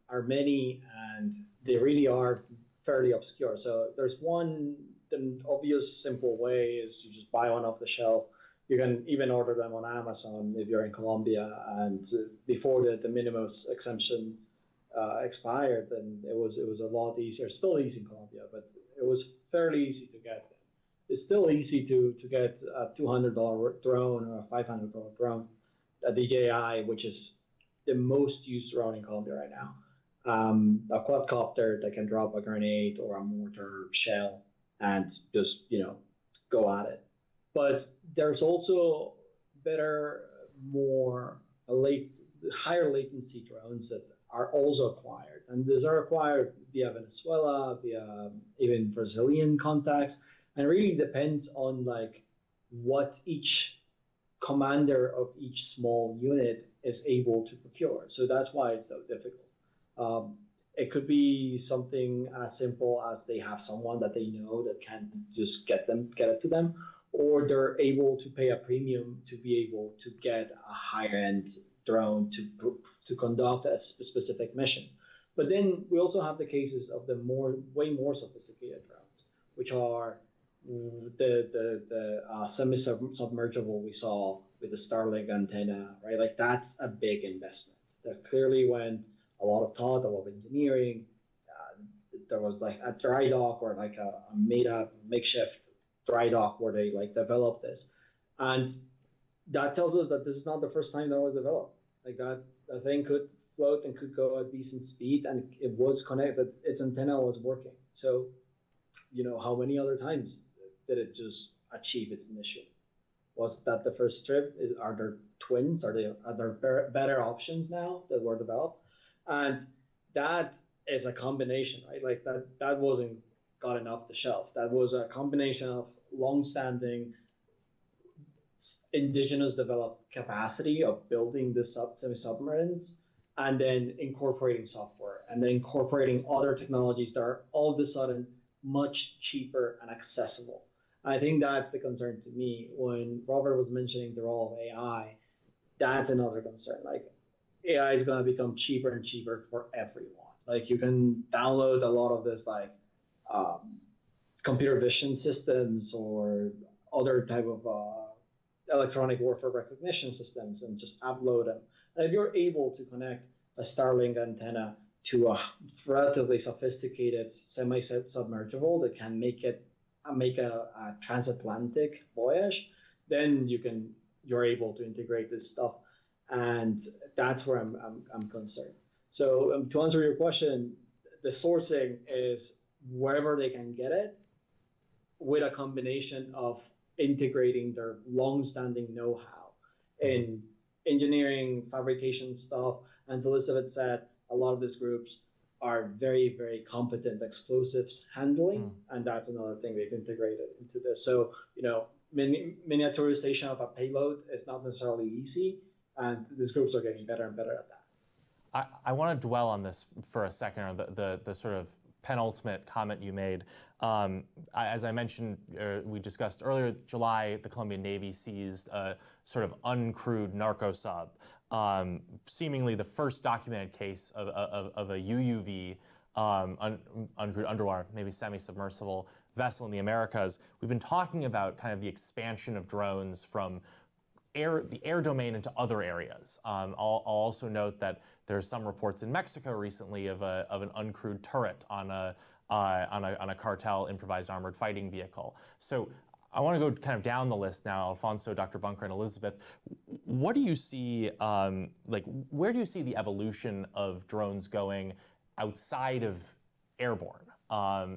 are many, and they really are fairly obscure. So there's one. The obvious simple way is you just buy one off the shelf. You can even order them on Amazon if you're in Colombia, and before the minimus exemption expired, then it was a lot easier. Still easy in Colombia, but it was fairly easy to get them. It's still easy to get a $200 drone or a $500 drone, a DJI, which is the most used drone in Colombia right now. A quadcopter that can drop a grenade or a mortar shell and just, go at it. But there's also better, higher latency drones that are also acquired. And these are acquired via Venezuela, via even Brazilian contacts. And it really depends on what each commander of each small unit is able to procure. So that's why it's so difficult. It could be something as simple as they have someone that they know that can just get it to them, or they're able to pay a premium to be able to get a higher-end drone to conduct a specific mission. But then we also have the cases of the way more sophisticated drones, which are the semi-submergible we saw with the Starlink antenna, right? That's a big investment. That clearly went a lot of thought, a lot of engineering. There was a dry dock or a made-up makeshift dry dock where they developed this, and that tells us that this is not the first time that was developed. That thing could float and could go at decent speed, and it was connected. Its antenna was working. So, how many other times did it just achieve its mission? Was that the first trip? Are there twins? Are there better options now that were developed? And that is a combination, right? That wasn't gotten off the shelf. That was a combination of long-standing indigenous developed capacity of building the semi-submarines, and then incorporating software, and then incorporating other technologies that are all of a sudden much cheaper and accessible. I think that's the concern to me. When Robert was mentioning the role of AI, that's another concern. AI is going to become cheaper and cheaper for everyone. You can download a lot of this computer vision systems or other type of electronic warfare recognition systems and just upload them. And if you're able to connect a Starlink antenna to a relatively sophisticated semi-submergible that can make a transatlantic voyage, then you're able to integrate this stuff. And that's where I'm concerned. So to answer your question, the sourcing is wherever they can get it, with a combination of integrating their long-standing know-how in engineering, fabrication stuff. And as Elizabeth said, a lot of these groups are very, very competent explosives handling, and that's another thing they've integrated into this. So, miniaturization of a payload is not necessarily easy, and these groups are getting better and better at that. I want to dwell on this for a second, or the sort of penultimate comment you made. As I mentioned, we discussed earlier, July, the Colombian Navy seized a sort of uncrewed narco sub, seemingly the first documented case of a UUV, uncrewed underwater, maybe semi-submersible vessel in the Americas. We've been talking about kind of the expansion of drones from the air domain into other areas. I'll also note that there's some reports in Mexico recently of an uncrewed turret on a cartel improvised armored fighting vehicle. So I want to go kind of down the list now. Alfonso, Dr. Bunker, and Elizabeth, what do you see? Where do you see the evolution of drones going outside of airborne?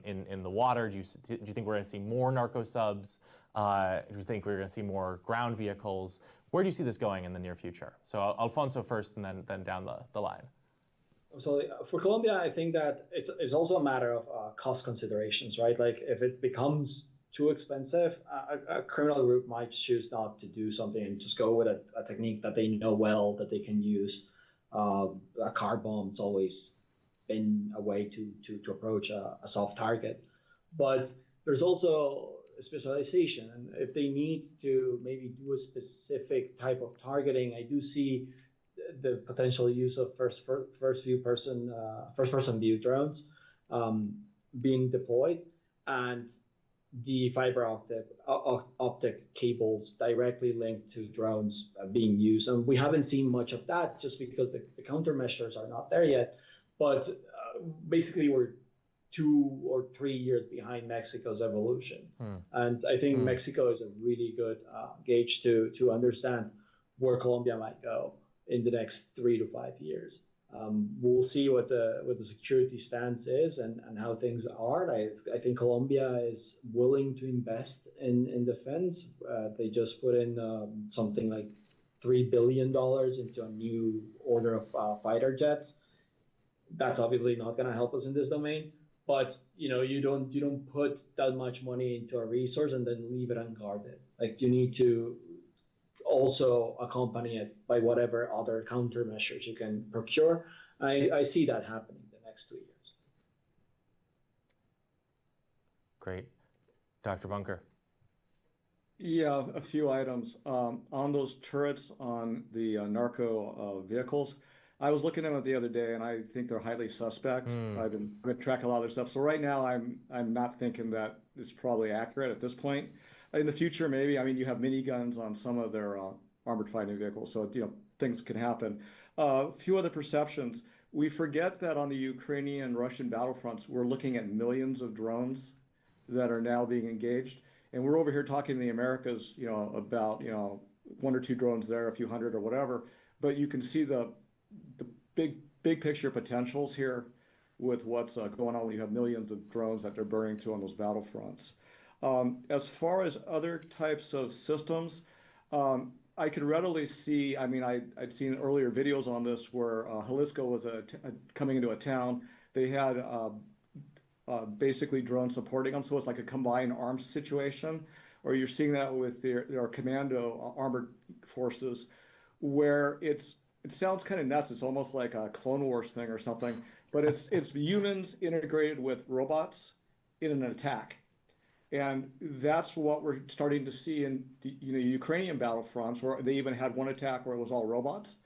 In the water, do you think we're going to see more narco subs? Do you think we're going to see more ground vehicles? Where do you see this going in the near future? So Alfonso first, and then down the line. So for Colombia, I think that it's also a matter of cost considerations, right? Like if it becomes too expensive, a criminal group might choose not to do something and just go with a technique that they know well, that they can use. A car bomb, it's always been a way to approach a soft target. But there's also specialization, and if they need to maybe do a specific type of targeting, I do see the potential use of first person view drones being deployed, and the fiber optic cables directly linked to drones being used. And we haven't seen much of that just because the countermeasures are not there yet. But basically, we're 2 or 3 years behind Mexico's evolution. And I think Mexico is a really good gauge to understand where Colombia might go in the next 3 to 5 years. We'll see what the security stance is and how things are. I think Colombia is willing to invest in defense. They just put in something like $3 billion into a new order of fighter jets. That's obviously not going to help us in this domain, but you don't put that much money into a resource and then leave it unguarded. Like you need to also accompany it by whatever other countermeasures you can procure. I see that happening the next 2 years. Great. Dr. Bunker. Yeah, a few items. On those turrets on the narco vehicles, I was looking at them the other day, and I think they're highly suspect. I've been tracking a lot of their stuff. So right now, I'm not thinking that it's probably accurate at this point. In the future, maybe. I mean, you have miniguns on some of their armored fighting vehicles, so things can happen. A few other perceptions. We forget that on the Ukrainian Russian battlefronts, we're looking at millions of drones that are now being engaged, and we're over here talking in the Americas, about 1 or 2 drones there, a few hundred or whatever. But you can see the big picture potentials here with what's going on when you have millions of drones that they're burning through on those battlefronts. As far as other types of systems, I could readily see, I mean, I'd seen earlier videos on this where Jalisco was coming into a town. They had basically drones supporting them, so it's like a combined arms situation. Or you're seeing that with their commando armored forces, where it sounds kind of nuts. It's almost like a Clone Wars thing or something, but it's humans integrated with robots in an attack. And that's what we're starting to see in the Ukrainian battlefronts, where they even had one attack where it was all robots.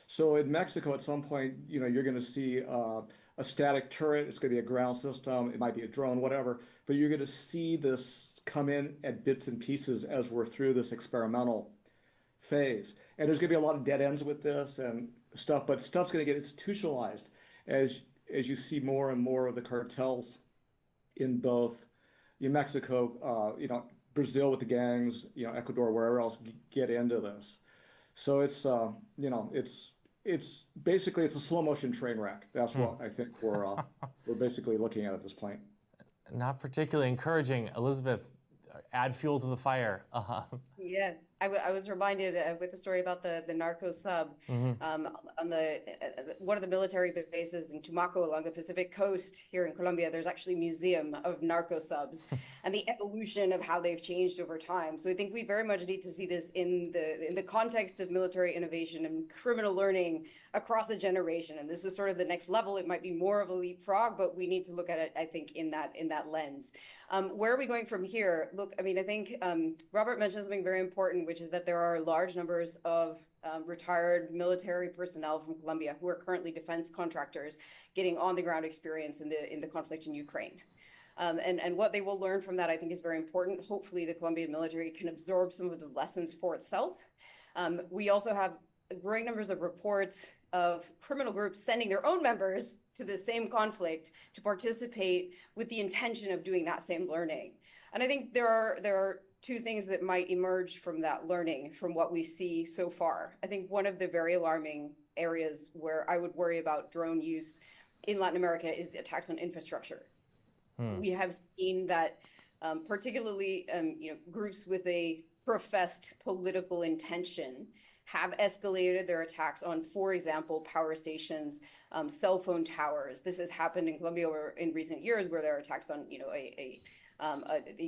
So in Mexico, at some point, you're going to see a static turret. It's going to be a ground system. It might be a drone, whatever. But you're going to see this come in at bits and pieces as we're through this experimental phase. And there's going to be a lot of dead ends with this and stuff, but stuff's going to get institutionalized as you see more and more of the cartels in both Mexico, Brazil with the gangs, Ecuador, wherever else get into this. So it's basically it's a slow motion train wreck. That's what I think we're basically looking at this point. Not particularly encouraging. Elizabeth, add fuel to the fire. Yeah, I was reminded with the story about the narco sub on the one of the military bases in Tumaco along the Pacific coast here in Colombia. There's actually a museum of narco subs and the evolution of how they've changed over time. So I think we very much need to see this in the context of military innovation and criminal learning across a generation. And this is sort of the next level. It might be more of a leapfrog, but we need to look at it, I think, in that lens. Where are we going from here? Look, I mean, I think Robert mentioned something very important, which is that there are large numbers of retired military personnel from Colombia who are currently defense contractors getting on the ground experience in the conflict in Ukraine. And what they will learn from that, I think, is very important. Hopefully, the Colombian military can absorb some of the lessons for itself. We also have growing numbers of reports of criminal groups sending their own members to the same conflict to participate with the intention of doing that same learning. And I think there are two things that might emerge from that learning, from what we see so far. I think one of the very alarming areas where I would worry about drone use in Latin America is the attacks on infrastructure. We have seen that particularly groups with a professed political intention have escalated their attacks on, for example, power stations, cell phone towers. This has happened in Colombia in recent years, where there are attacks on, they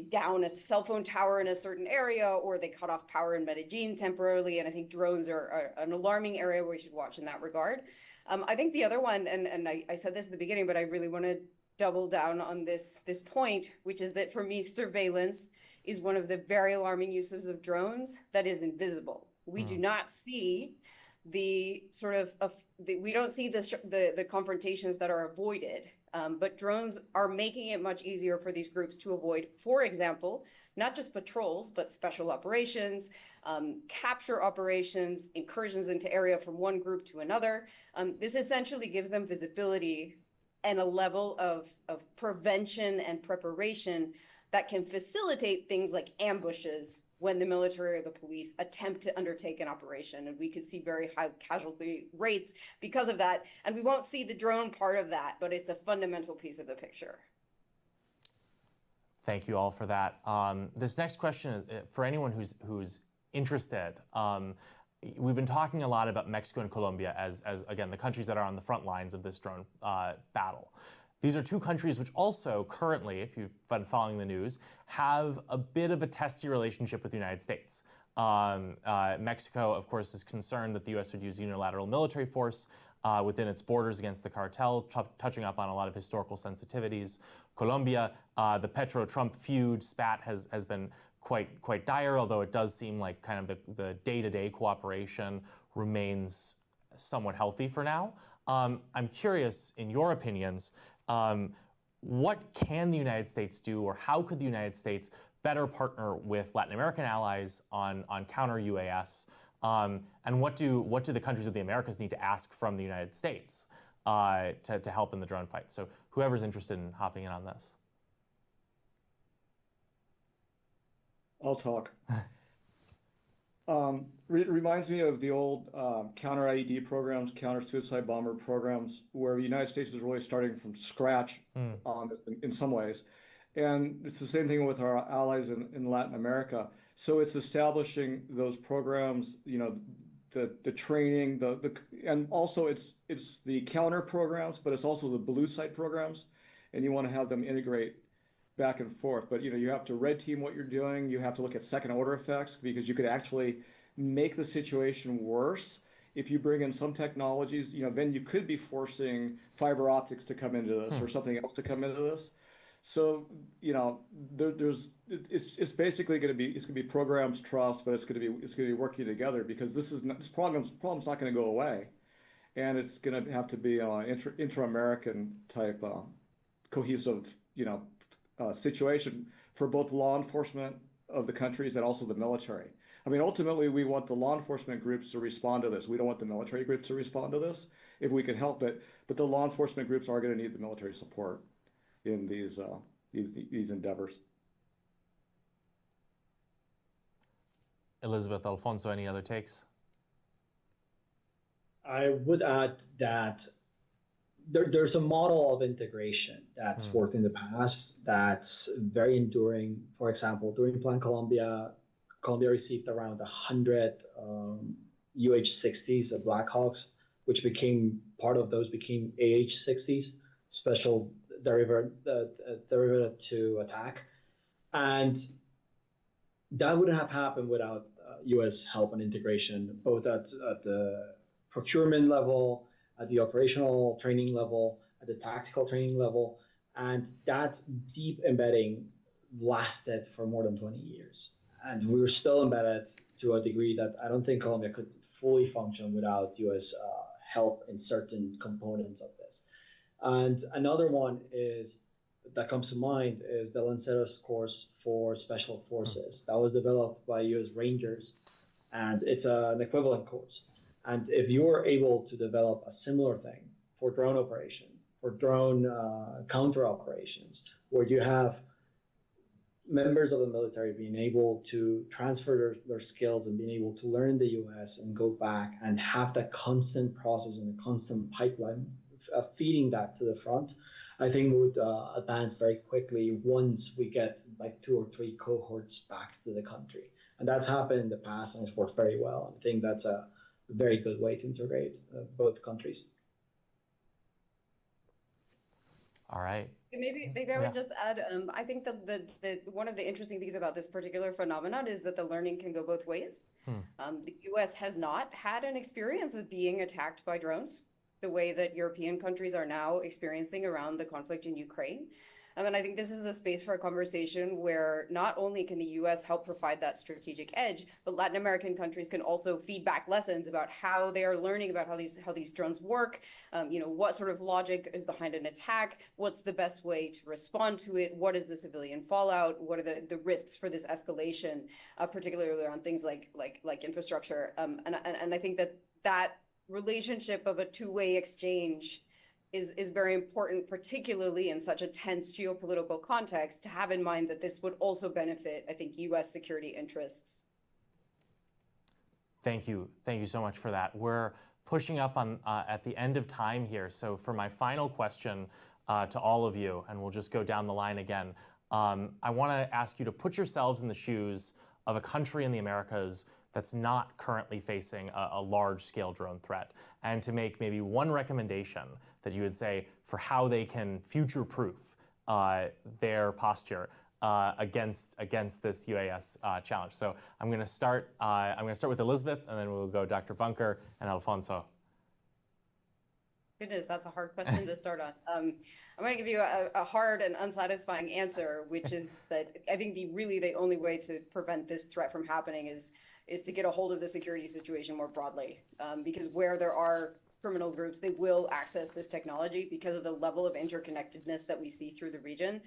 down a cell phone tower in a certain area, or they cut off power in Medellin temporarily. And I think drones are an alarming area where we should watch in that regard. I think the other one, and I said this at the beginning, but I really want to double down on this point, which is that for me, surveillance is one of the very alarming uses of drones that is invisible. We do not see the sort of we don't see the confrontations that are avoided, but drones are making it much easier for these groups to avoid, for example, not just patrols, but special operations, capture operations, incursions into area from one group to another. This essentially gives them visibility and a level of prevention and preparation that can facilitate things like ambushes when the military or the police attempt to undertake an operation. And we could see very high casualty rates because of that. And we won't see the drone part of that, but it's a fundamental piece of the picture. Thank you all for that. This next question is for anyone who's interested. We've been talking a lot about Mexico and Colombia as again, the countries that are on the front lines of this drone battle. These are two countries which also currently, if you've been following the news, have a bit of a testy relationship with the United States. Mexico, of course, is concerned that the U.S. would use unilateral military force within its borders against the cartel, touching up on a lot of historical sensitivities. Colombia, the Petro-Trump feud, spat, has been quite dire, although it does seem like kind of the day-to-day cooperation remains somewhat healthy for now. I'm curious, in your opinions, what can the United States do, or how could the United States better partner with Latin American allies on counter UAS? And what do the countries of the Americas need to ask from the United States to help in the drone fight? So whoever's interested in hopping in on this. I'll talk. Reminds me of the old counter IED programs, counter suicide bomber programs, where the United States is really starting from scratch in some ways. And it's the same thing with our allies in Latin America. So it's establishing those programs, the training, and also it's the counter programs, but it's also the blue site programs, and you want to have them integrate back and forth. But you have to red team what you're doing. You have to look at second order effects, because you could actually make the situation worse if you bring in some technologies. Then you could be forcing fiber optics to come into this or something else to come into this. So it's basically going to be programs trust, but it's going to be working together, because this problem's not going to go away, and it's going to have to be intra-American type cohesive situation for both law enforcement of the countries and also the military. I mean, ultimately, we want the law enforcement groups to respond to this. We don't want the military groups to respond to this if we can help it. But the law enforcement groups are going to need the military support in these endeavors. Elizabeth, Alfonso, any other takes? I would add that there's a model of integration that's worked in the past that's very enduring. For example, during Plan Colombia, Colombia received around 100 UH-60s, Black Hawks, which became part of those became AH-60s, special derivative to attack. And that wouldn't have happened without US help and integration, both at the procurement level, at the operational training level, at the tactical training level. And that deep embedding lasted for more than 20 years. And we were still embedded to a degree that I don't think Colombia could fully function without US help in certain components of this. And another one is that comes to mind is the Lanceros course for special forces that was developed by US Rangers, and it's an equivalent course. And if you are able to develop a similar thing for drone operation, for drone counter operations, where you have members of the military being able to transfer their skills and being able to learn the US and go back and have that constant process and a constant pipeline feeding that to the front, I think we would advance very quickly once we get like 2 or 3 cohorts back to the country. And that's happened in the past and it's worked very well. I think that's a very good way to integrate both countries. All right. Maybe I would just add, I think that one of the interesting things about this particular phenomenon is that the learning can go both ways. The US has not had an experience of being attacked by drones the way that European countries are now experiencing around the conflict in Ukraine. And I think this is a space for a conversation where not only can the US help provide that strategic edge, but Latin American countries can also feed back lessons about how they are learning about how these drones work, what sort of logic is behind an attack, what's the best way to respond to it, what is the civilian fallout, what are the risks for this escalation, particularly around things like infrastructure. And I think that relationship of a two-way exchange is very important, particularly in such a tense geopolitical context, to have in mind that this would also benefit, I think, US security interests. Thank you. Thank you so much for that. We're pushing up on at the end of time here. So for my final question to all of you, and we'll just go down the line again, I want to ask you to put yourselves in the shoes of a country in the Americas that's not currently facing a large-scale drone threat, and to make maybe one recommendation that you would say for how they can future-proof their posture against this UAS challenge. So I'm going to start. With Elizabeth, and then we'll go Dr. Bunker and Alfonso. Goodness, that's a hard question to start on. I'm going to give you a hard and unsatisfying answer, which is that I think the only way to prevent this threat from happening is to get a hold of the security situation more broadly, because where there are criminal groups, they will access this technology because of the level of interconnectedness that we see through the region.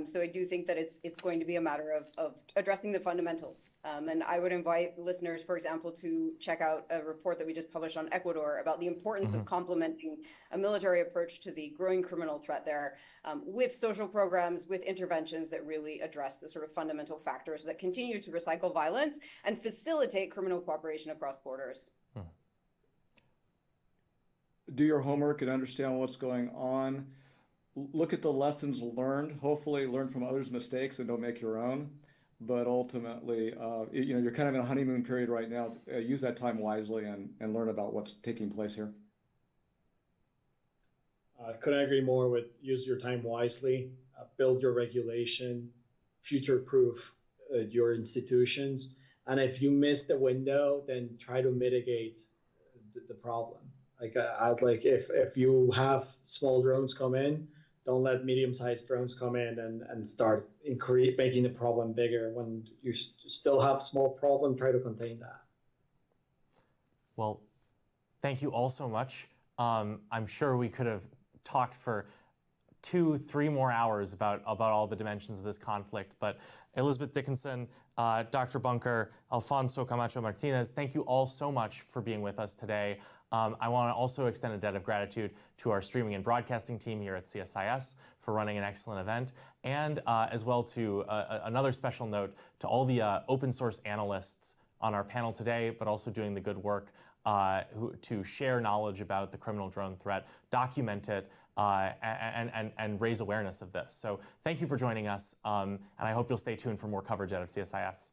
So I do think that it's going to be a matter of addressing the fundamentals. And I would invite listeners, for example, to check out a report that we just published on Ecuador about the importance of complementing a military approach to the growing criminal threat there with social programs, with interventions that really address the sort of fundamental factors that continue to recycle violence and facilitate criminal cooperation across borders. Do your homework and understand what's going on. Look at the lessons learned, hopefully learn from others' mistakes and don't make your own. But ultimately, you're kind of in a honeymoon period right now. Use that time wisely and learn about what's taking place here. Couldn't agree more with use your time wisely, build your regulation, future-proof your institutions. And if you miss the window, then try to mitigate the problem. If you have small drones come in, don't let medium-sized drones come in and start making the problem bigger. When you still have small problem, try to contain that. Well, thank you all so much. I'm sure we could have talked for 2-3 more hours about all the dimensions of this conflict, but Elizabeth Dickinson, Dr. Bunker, Alfonso Camacho-Martinez, thank you all so much for being with us today. I want to also extend a debt of gratitude to our streaming and broadcasting team here at CSIS for running an excellent event, and as well to another special note to all the open source analysts on our panel today, but also doing the good work to share knowledge about the criminal drone threat, document it, and raise awareness of this. So thank you for joining us, and I hope you'll stay tuned for more coverage out of CSIS.